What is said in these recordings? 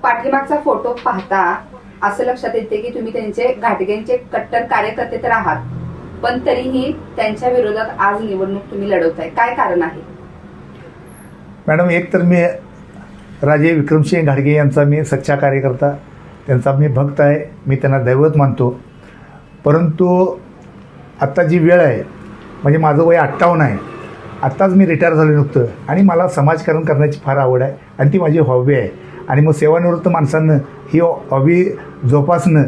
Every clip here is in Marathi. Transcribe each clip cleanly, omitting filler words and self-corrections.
पाठीमागचा फोटो पाहता असं लक्षात येते की तुम्ही त्यांचे घाटगेंचे कट्टर कार्यकर्ते तर आहात, पण तरीही त्यांच्या विरोधात आज निवडणूक तुम्ही लढवताय. काय कारण आहे? मॅडम, एक तर मी राजे विक्रमसिंह घाटगे यांचा मी सच्चा कार्यकर्ता, त्यांचा मी भक्त आहे, मी त्यांना दैवत मानतो. परंतु आत्ता जी वेळ आहे, म्हणजे माझं वय 58 आहे, आत्ताच मी रिटायर झालो नुकतं, आणि मला समाजकारण करण्याची फार आवड आहे आणि ती माझी हॉबी आहे. आणि मग सेवानिवृत्त माणसांनं ही हॉबी जोपासणं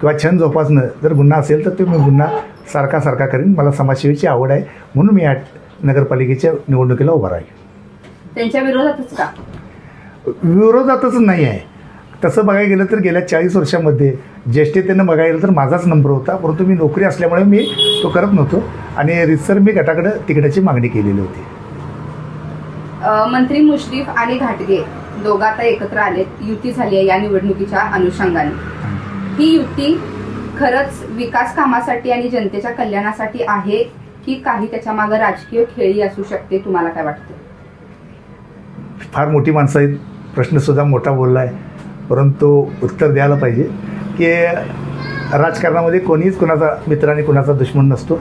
किंवा छंद जोपासणं जर गुन्हा असेल तर ते मी गुन्हा सारखा करीन. मला समाजसेवेची आवड आहे, म्हणून मी या नगरपालिकेच्या निवडणुकीला उभा राहील. त्यांच्या विरोधातच का? विरोधातच नाही आहे. तसं बघायला गेलं तर गेल्या 40 वर्षामध्ये ज्येष्ठतेनं बघायला गेलं तर माझाच नंबर होता, परंतु मी नोकरी असल्यामुळे मी तो करत नव्हतो आणि रितसर मी गटाकडे तिकिटाची मागणी केलेली होती. मंत्री मुश्रीफ आणि घाटगे दोघं आता एकत्र आलेत, युती झाली आहे या निवडणुकीच्या अनुषंगाने. ही युती खरंच विकास कामासाठी आणि जनतेच्या कल्याणासाठी आहे की काही त्याच्या मागे राजकीय खेळी असू शकते? तुम्हाला काय वाटतं? फार मोठी माणसं आहेत, प्रश्नसुद्धा मोठा बोलला आहे, परंतु उत्तर द्यायला पाहिजे की राजकारणामध्ये कोणीच कुणाचा मित्र आणि कुणाचा दुश्मन नसतो,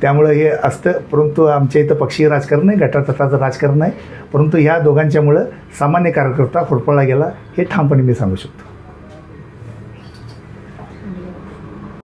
त्यामुळं हे असतं. परंतु आमच्या इथं पक्षीय राजकारण नाही, गटातटाचं राजकारण नाही, परंतु ह्या दोघांच्यामुळं सामान्य कार्यकर्ता होरपळला गेला हे ठामपणे मी सांगू शकतो.